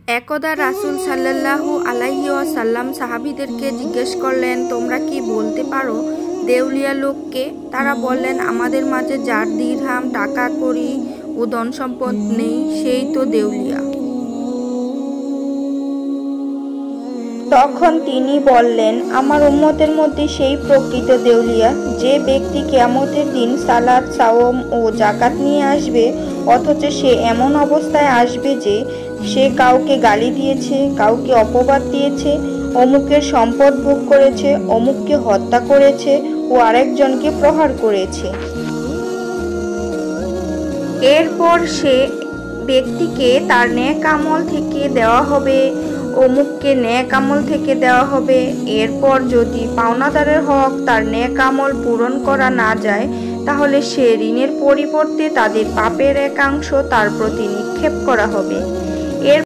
একদা রাসূল সাল্লাল্লাহু আলাইহি ওয়াসাল্লাম সাহাবীদেরকে জিজ্ঞেস করলেন, তোমরা কি বলতে পারো দেউলিয়া লোককে? তারা বললেন, আমাদের মাঝে যার দিরহাম, টাকা কড়ি ও ধন সম্পদ নেই, সেই তো দেউলিয়া। তখন তিনি বললেন, আমার উম্মতের মধ্যে সেই প্রকৃত দেউলিয়া যে ব্যক্তি কিয়ামতের দিন সালাত, সাওম ও যাকাত নিয়ে আসবে, অথচ সে এমন অবস্থায় আসবে যে সে কাউকে গালি দিয়েছে, কাউকে অপবাদ দিয়েছে, অমুকের সম্পদ ভোগ করেছে, অমুককে হত্যা করেছে ও আরেকজনকে প্রহার করেছে। এরপর সে ব্যক্তিকে তার নেক আমল থেকে দেওয়া হবে, অমুককে নেক আমল থেকে দেওয়া হবে। এরপর যদি পাওনাদারের হক তার নেক আমল পূরণ করা না যায়, তাহলে সে ঋণের পরিবর্তে তাদের পাপের একাংশ তার প্রতি নিক্ষেপ করা হবে।